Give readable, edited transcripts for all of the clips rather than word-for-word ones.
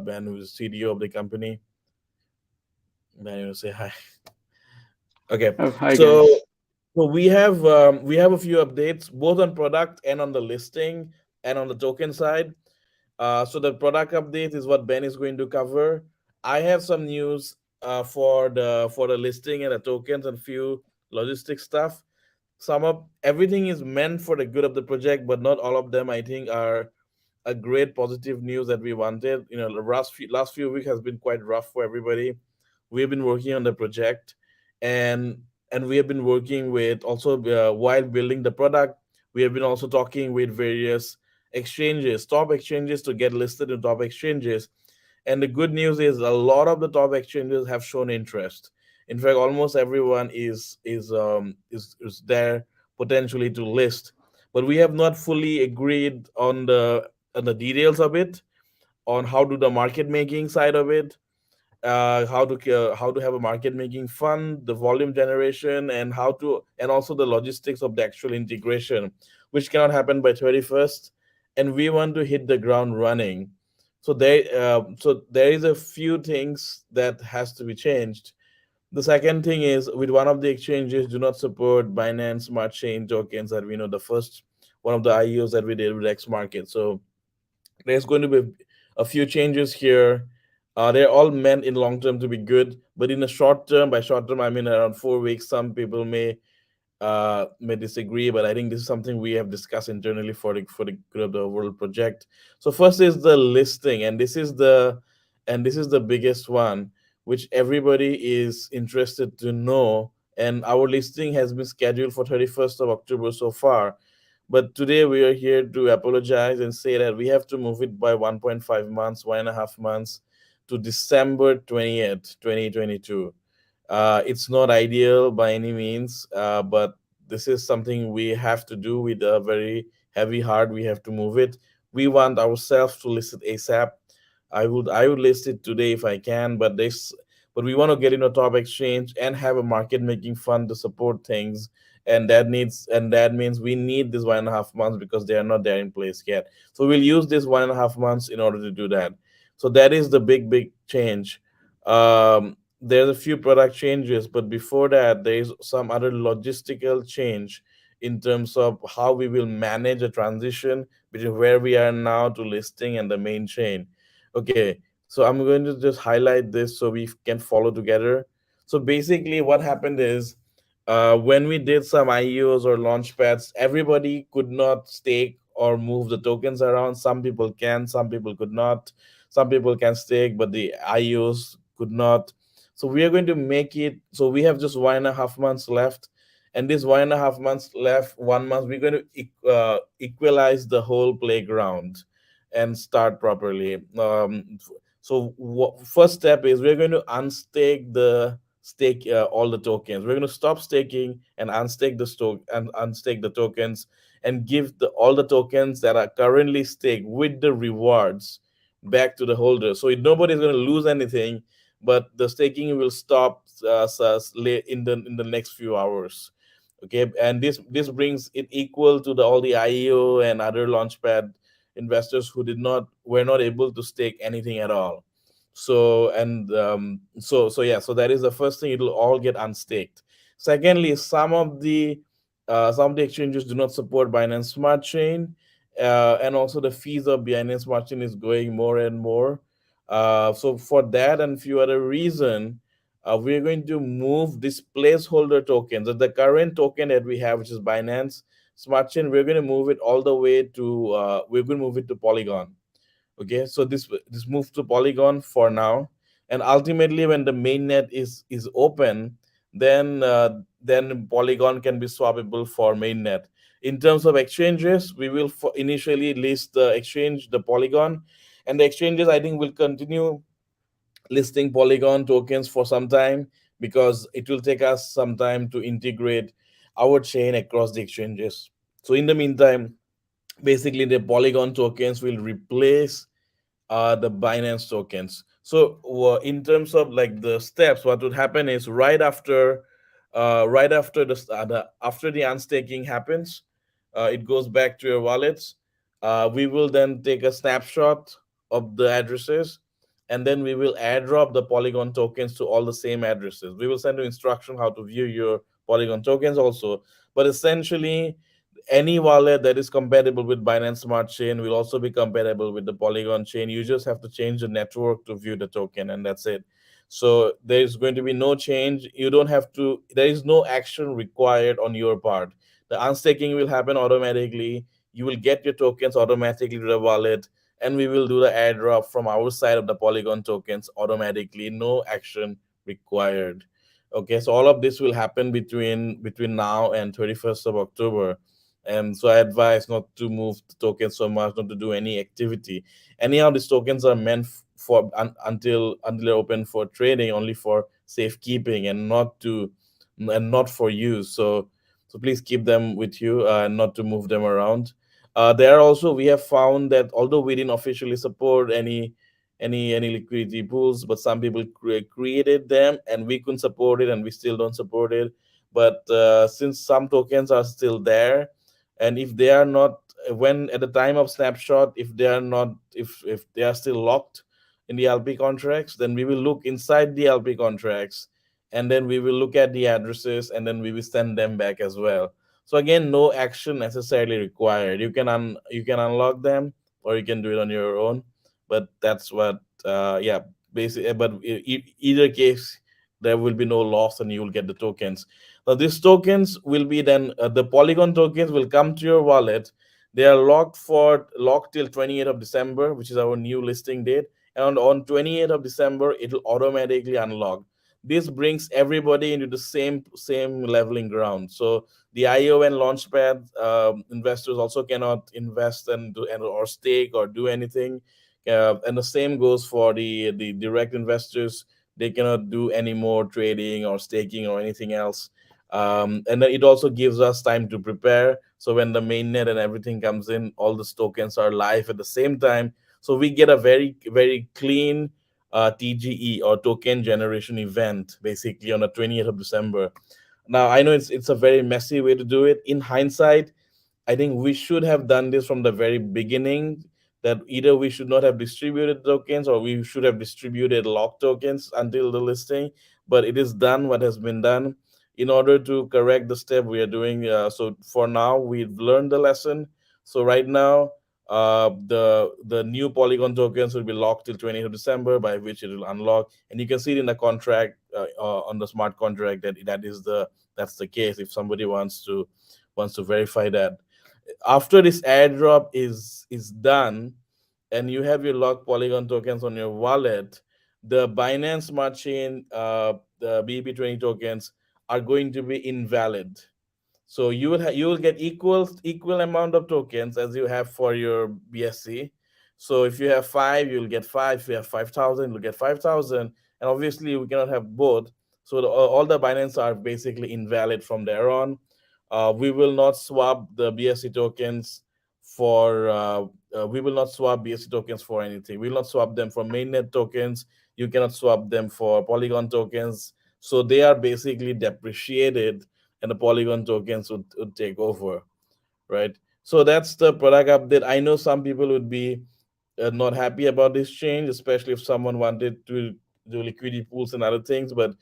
Ben, who's CDO of the company. Ben, you want to say hi? Okay, Oh, hi so guys. we have a few updates both on product and on the listing and on the token side. So the product update is what Ben is going to cover. I have some news for the listing and the tokens and few logistic stuff. Some of everything is meant for the good of the project, but not all of them I think are a great positive news that we wanted. You know, the last few weeks has been quite rough for everybody. We've been working on the project, and we have been working with also while building the product. We have been also talking with various exchanges, top exchanges, to get listed in top exchanges. And the good news is a lot of the top exchanges have shown interest. In fact, almost everyone is there potentially to list, but we have not fully agreed on the details of it, on how to the market making side of it, how to have a market making fund, the volume generation, and how to and also the logistics of the actual integration, which cannot happen by 31st, and we want to hit the ground running. So there is a few things that has to be changed. The second thing is, with one of the exchanges do not support Binance Smart Chain tokens, that we know, the first one of the IEOs that we did with X Market. So there's going to be a few changes here. They're all meant in long term to be good, but in the short term, by short term I mean around 4 weeks, some people may disagree, but I think this is something we have discussed internally for the good of the overall project. So first is the listing, and this is the biggest one, which everybody is interested to know. And our listing has been scheduled for 31st of October so far, but today we are here to apologize and say that we have to move it by 1.5 months, 1.5 months, to December 20th, 2022. It's not ideal by any means, but this is something we have to do with a very heavy heart. We have to move it. We want ourselves to list it ASAP. I would list it today if I can, but we want to get in a top exchange and have a market making fund to support things, and that means we need this 1.5 months because they are not there in place yet. So we'll use this 1.5 months in order to do that. So that is the big change. There's a few product changes, but before that, there is some other logistical change in terms of how we will manage a transition between where we are now to listing and the main chain. Okay, so I'm going to just highlight this so we can follow together. So basically, what happened is, when we did some IEOs or launch pads, everybody could not stake or move the tokens around. Some people can, some people could not. Some people can stake, but the IEOs could not. So we are going to make it so we have just 1.5 months left, and this 1.5 months left, 1 month, we're going to equalize the whole playground and start properly. First step is we're going to unstake the stake all the tokens. We're going to stop staking and unstake the tokens, and give all the tokens that are currently staked with the rewards back to the holder. So nobody's going to lose anything, but the staking will stop in the next few hours. Okay, and this brings it equal to the all the IEO and other launchpad investors who did not were not able to stake anything at all. So that is the first thing. It'll all get unstaked. Secondly, some of the exchanges do not support Binance Smart Chain, and also the fees of Binance Smart Chain is going more and more. So for that and few other reason, we're going to move this placeholder tokens. The current token that we have, which is Binance Smart Chain, we're going to move it all the way to we're going to move it to Polygon. Okay, so this moves to Polygon for now, and ultimately when the mainnet is open, then Polygon can be swappable for mainnet. In terms of exchanges, we will initially list the Polygon, and the exchanges I think will continue listing Polygon tokens for some time, because it will take us some time to integrate our chain across the exchanges. So in the meantime, basically the Polygon tokens will replace the Binance tokens. So in terms of like the steps, what would happen is right after after the unstaking happens, it goes back to your wallets. We will then take a snapshot of the addresses, and then we will airdrop the Polygon tokens to all the same addresses. We will send you instruction how to view your Polygon tokens also. But essentially, any wallet that is compatible with Binance Smart Chain will also be compatible with the Polygon chain. You just have to change the network to view the token, and that's it. So there's going to be no change. You don't have to, there is no action required on your part. The unstaking will happen automatically. You will get your tokens automatically to the wallet, and we will do the airdrop from our side of the Polygon tokens automatically. No action required. Okay, so all of this will happen between now and 31st of October. And so I advise not to move the tokens so much, not to do any activity. Anyhow, these tokens are meant for until they're open for trading, only for safekeeping and not for use. So please keep them with you, not to move them around. There also, we have found that although we didn't officially support any liquidity pools, but some people created them, and we couldn't support it, and we still don't support it. But since some tokens are still there, and if they are not, when at the time of snapshot, if they are not, if they are still locked in the LP contracts, then we will look inside the LP contracts, and then we will look at the addresses, and then we will send them back as well. So again, no action necessarily required. You can unlock them, or you can do it on your own. But that's what, yeah, basically. But either case, there will be no loss, and you will get the tokens. Now these tokens will be then, the Polygon tokens will come to your wallet. They are locked till 28th of December, which is our new listing date. And on 28th of December, it will automatically unlock. This brings everybody into the same leveling ground. So the IO and Launchpad investors also cannot invest or stake or do anything. And the same goes for the direct investors. They cannot do any more trading or staking or anything else. And then it also gives us time to prepare. So when the mainnet and everything comes in, all the tokens are live at the same time. So we get a very clean TGE, or token generation event, basically on the 20th of December. Now I know it's a very messy way to do it. In hindsight, I think we should have done this from the very beginning. That either we should not have distributed tokens, or we should have distributed locked tokens until the listing. But it is done what has been done. In order to correct the step we are doing, so for now we've learned the lesson. So right now, the new Polygon tokens will be locked till 20th of December, by which it will unlock, and you can see it in the contract, on the smart contract, that that's the case. If somebody wants to verify that, after this airdrop is done, and you have your locked Polygon tokens on your wallet, the Binance Smart Chain, the BEP20 tokens are going to be invalid. So you will get equal amount of tokens as you have for your BSC. So if you have five, you'll get five. If you have 5,000, you'll get 5,000. And obviously, we cannot have both. So all the Binance are basically invalid from there on. We will not swap the BSC tokens for. We will not swap BSC tokens for anything. We will not swap them for mainnet tokens. You cannot swap them for Polygon tokens. So they are basically depreciated, and the Polygon tokens would take over, right? So that's the product update. I know some people would be not happy about this change, especially if someone wanted to do liquidity pools and other things. But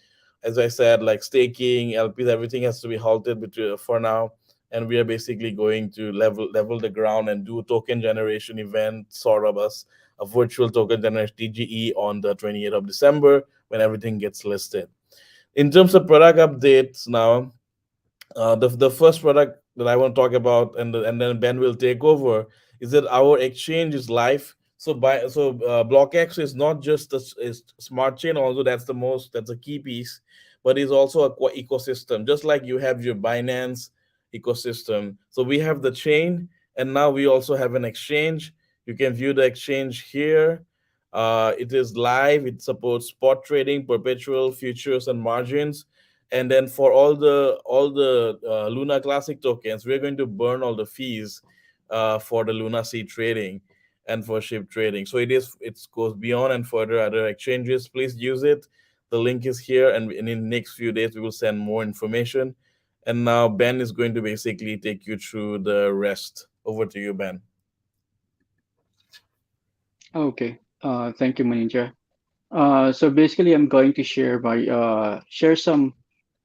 as I said, like staking, LPs, everything has to be halted for now. And we are basically going to level the ground and do a token generation event, sort of a virtual token generation TGE on the 28th of December when everything gets listed. In terms of product updates now, the first product that I want to talk about, and then Ben will take over, is that our exchange is live. BlockX is not just is smart chain, although that's a key piece, but it's also a ecosystem. Just like you have your Binance ecosystem, so we have the chain, and now we also have an exchange. You can view the exchange here. It is live. It supports spot trading, perpetual futures, and margins. And then for all the Luna Classic tokens, we're going to burn all the fees for the Luna C trading and for ship trading. So it goes beyond and further other exchanges. Please use it. The link is here, and in the next few days we will send more information. And now Ben is going to basically take you through the rest. Over to you, Ben. Okay. Thank you, Manindra. So basically, I'm going to share some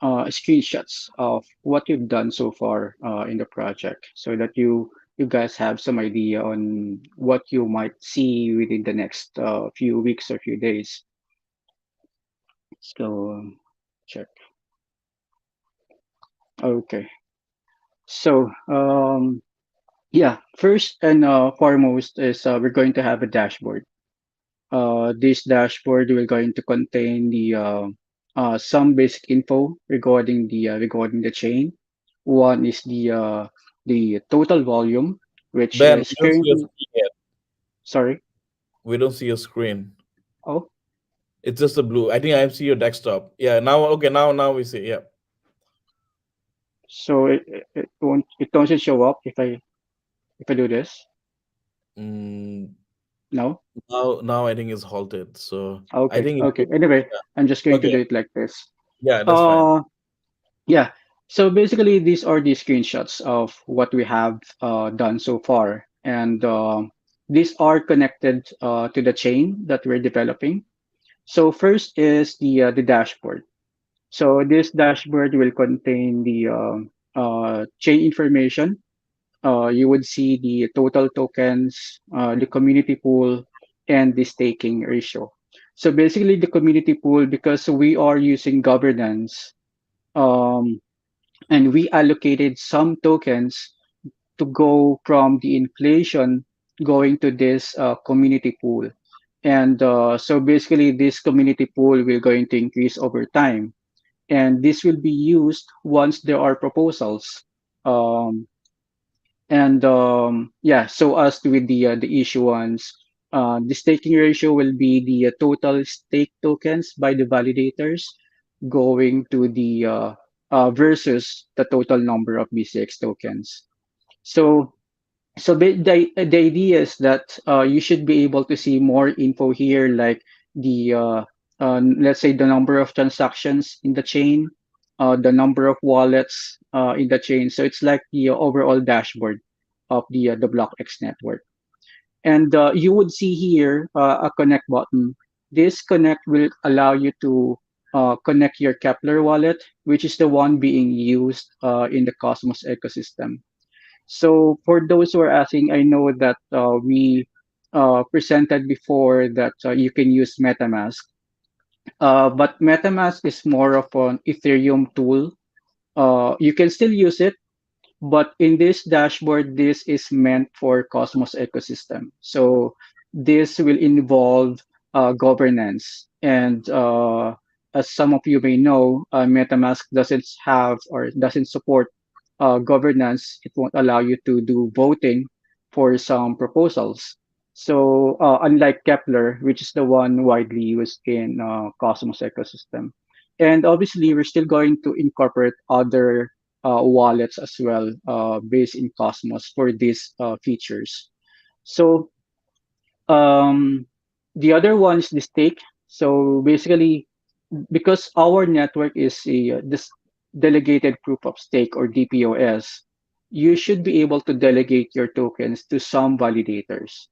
screenshots of what you've done so far in the project, so that you guys have some idea on what you might see within the next few weeks or few days. So check. Okay. So yeah, first and foremost is we're going to have a dashboard. This dashboard will going to contain the some basic info regarding the chain. One is the total volume, which Ben, is we don't see your currently, screen yet. sorry. We don't see your screen. Oh, It's just a blue. I think I see your desktop. Yeah, now okay, now we see. Yeah. so it doesn't show up if I do this. Mm, No. now I think it's halted. So I Okay. think it, Okay. Anyway, I'm just going to okay. do it like this. Yeah, that's fine. Uh, Yeah. So basically, these are the screenshots of what we have done so far. And these are connected to the chain that we're developing. So first is the dashboard. So this dashboard will contain the chain information. You would see the total tokens, the community pool, and the staking ratio. So basically, the community pool, because we are using governance, um, and we allocated some tokens to go from the inflation going to this community pool. And so basically, this community pool will going to increase over time. And this will be used once there are proposals. Um, and yeah, so as to with the issuance, the staking ratio will be the total stake tokens by the validators going to the versus the total number of BCX tokens. So the idea is that you should be able to see more info here, like the let's say the number of transactions in the chain, the number of wallets in the chain. So it's like the overall dashboard of the BlockX network. And you would see here a connect button. This connect will allow you to connect your Kepler wallet, which is the one being used in the Cosmos ecosystem. So for those who are asking, I know that we presented before that you can use MetaMask, but MetaMask is more of an Ethereum tool. You can still use it, but in this dashboard, this is meant for Cosmos ecosystem. So this will involve governance. And as some of you may know, MetaMask doesn't have or doesn't support governance. It won't allow you to do voting for some proposals. So unlike Kepler, which is the one widely used in Cosmos ecosystem. And obviously, we're still going to incorporate other wallets as well based in Cosmos for these features. So the other one is the stake. So basically, because our network is this delegated proof of stake or DPoS, you should be able to delegate your tokens to some validators.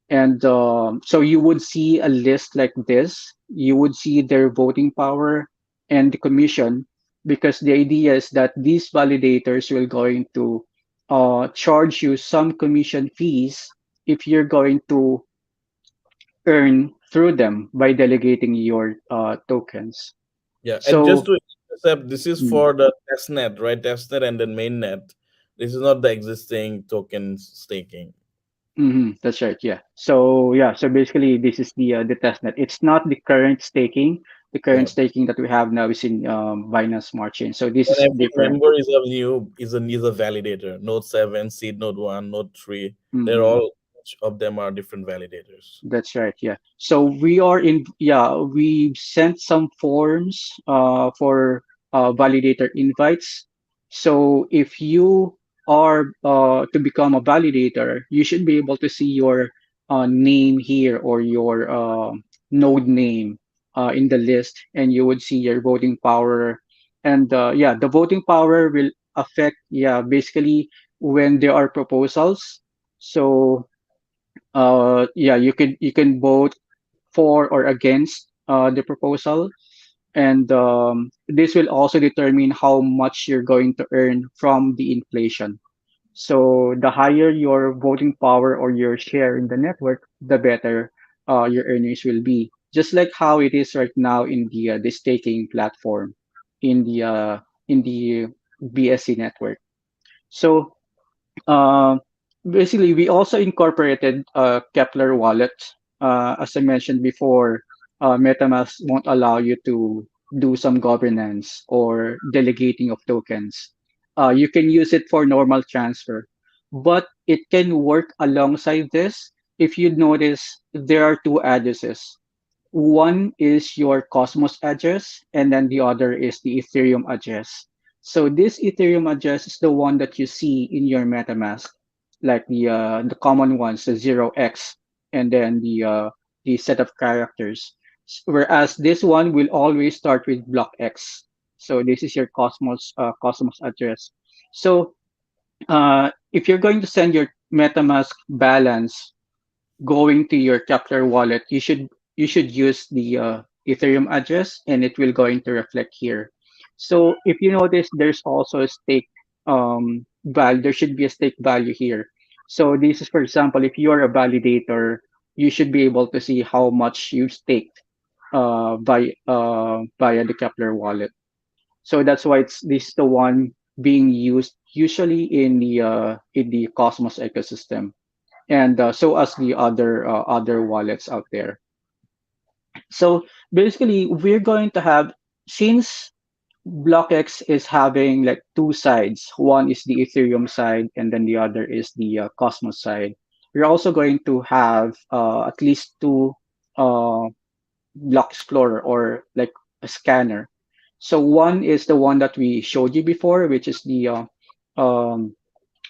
And so you would see a list like this. You would see their voting power and the commission, because the idea is that these validators will going to charge you some commission fees if you're going to earn through them by delegating your tokens. Yeah, and just So, to intercept, this is mm, for the testnet, right? Testnet and then mainnet. This is not the existing tokens staking. that's right. Yeah. So yeah. So basically, this is the testnet. It's not the current staking. The current Yeah. staking that we have now is in Binance Smart Chain. So this And is every different. member is a new is a validator. Node 7, seed node 1, node 3. They're Mhm. all each of them are different validators. That's right. Yeah. So we are in. Yeah, we sent some forms for validator invites. So if you are to become a validator, you should be able to see your name here or your node name in the list, and you would see your voting power. And yeah, the voting power will affect. Yeah, basically when there are proposals. So yeah, you can vote for or against the proposal. And this will also determine how much you're going to earn from the inflation. So the higher your voting power or your share in the network, the better your earnings will be. Just like how it is right now in the staking platform in the BSC network. So uh, basically, we also incorporated Kepler wallet. As I mentioned before, MetaMask won't allow you to do some governance or delegating of tokens. You can use it for normal transfer, but it can work alongside this. If you notice, there are two addresses. One is your Cosmos address, and then the other is the Ethereum address. So this Ethereum address is the one that you see in your MetaMask, like the common ones, the 0x, and then the set of characters. Whereas this one will always start with BlockX. So this is your Cosmos address. So if you're going to send your MetaMask balance going to your Kepler wallet, you should use the Ethereum address, and it will going to reflect here. So if you notice, there's also a stake value. There should be a stake value here. So this is, for example, if you are a validator, you should be able to see how much you staked via the Kepler wallet. So that's why it's this is the one being used usually in the Cosmos ecosystem, and so as the other wallets out there. So basically, we're going to have, since BlockX is having like two sides. One is the Ethereum side, and then the other is the Cosmos side. We're also going to have at least two uh, Block Explorer, or like a scanner. So one is the one that we showed you before, which is um,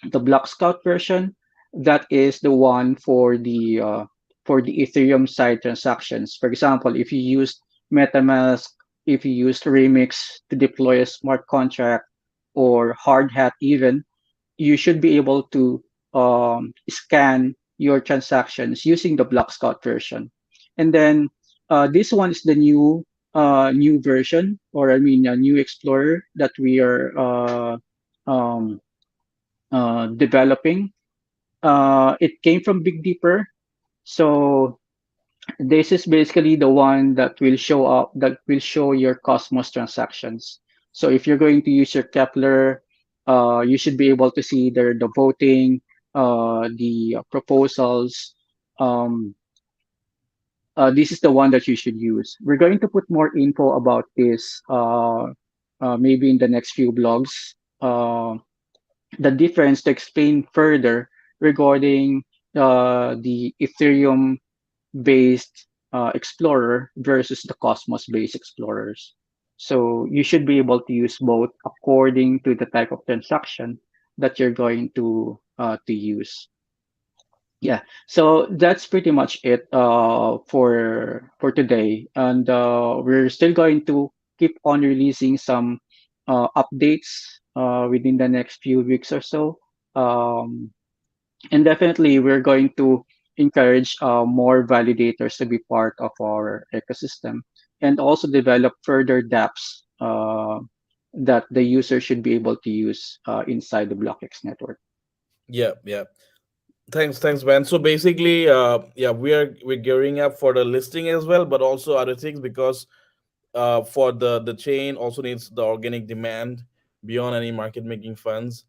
the Block Scout version. That is the one for the Ethereum side transactions. For example, if you use MetaMask, if you use Remix to deploy a smart contract, or Hard Hat even, you should be able to scan your transactions using the Block Scout version. And then this one is the new version, or I mean a new Explorer that we are um, developing. It came from Big Dipper. So this is basically the one that will show your Cosmos transactions. So if you're going to use your Kepler, you should be able to see the voting, the proposals. Um, this is the one that you should use. We're going to put more info about this maybe in the next few blogs. The difference to explain further regarding the Ethereum based Explorer versus the Cosmos based Explorers. So you should be able to use both according to the type of transaction that you're going to use. Yeah, so that's pretty much it for today, and we're still going to keep on releasing some updates within the next few weeks or so. Um, and definitely, we're going to encourage more validators to be part of our ecosystem, and also develop further dApps that the user should be able to use inside the BlockX network. Yeah, yeah. Thanks, Ben. So basically, yeah, we're gearing up for the listing as well, but also other things, because for the chain also needs the organic demand beyond any market making funds.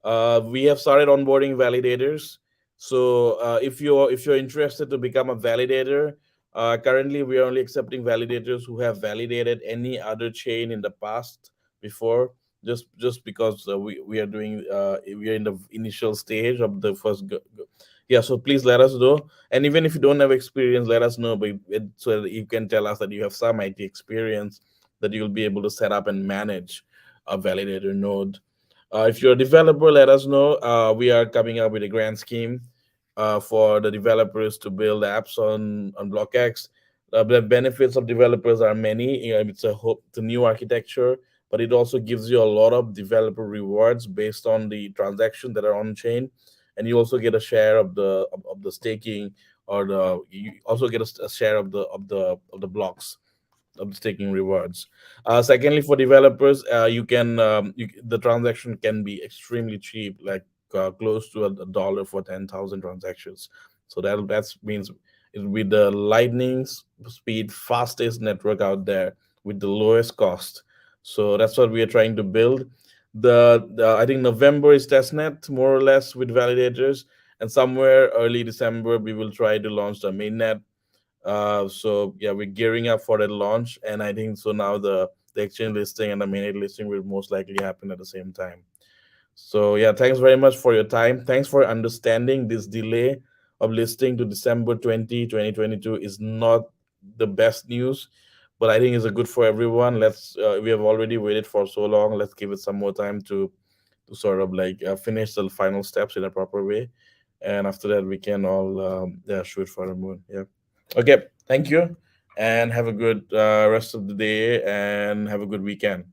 We have started onboarding validators. So if you're interested to become a validator, currently we are only accepting validators who have validated any other chain in the past before. Just because we are doing we are in the initial stage of the first yeah, so please let us know. And even if you don't have experience, let us know, but so that you can tell us that you have some IT experience, that you'll be able to set up and manage a validator node. If you're a developer, let us know. We are coming up with a grand scheme for the developers to build apps on BlockX. The benefits of developers are many. It's a new architecture, but it also gives you a lot of developer rewards based on the transactions that are on chain, and you also get a share of the staking or you also get a share of the blocks of the staking rewards. Secondly, for developers, the transaction can be extremely cheap, like close to a dollar for 10,000 transactions. So that means it will be the lightning speed fastest network out there with the lowest cost. So that's what we are trying to build. The I think November is testnet more or less with validators, and somewhere early December we will try to launch the mainnet. So yeah, we're gearing up for that launch, and I think so now the exchange listing and the mainnet listing will most likely happen at the same time. So yeah, thanks very much for your time. Thanks for understanding this delay of listing to December 2022 is not the best news, but I think it's a good for everyone. We have already waited for so long. Let's give it some more time to sort of like finish the final steps in a proper way, and after that we can all yeah, shoot for the moon. Yeah. Okay. Thank you, and have a good rest of the day, and have a good weekend.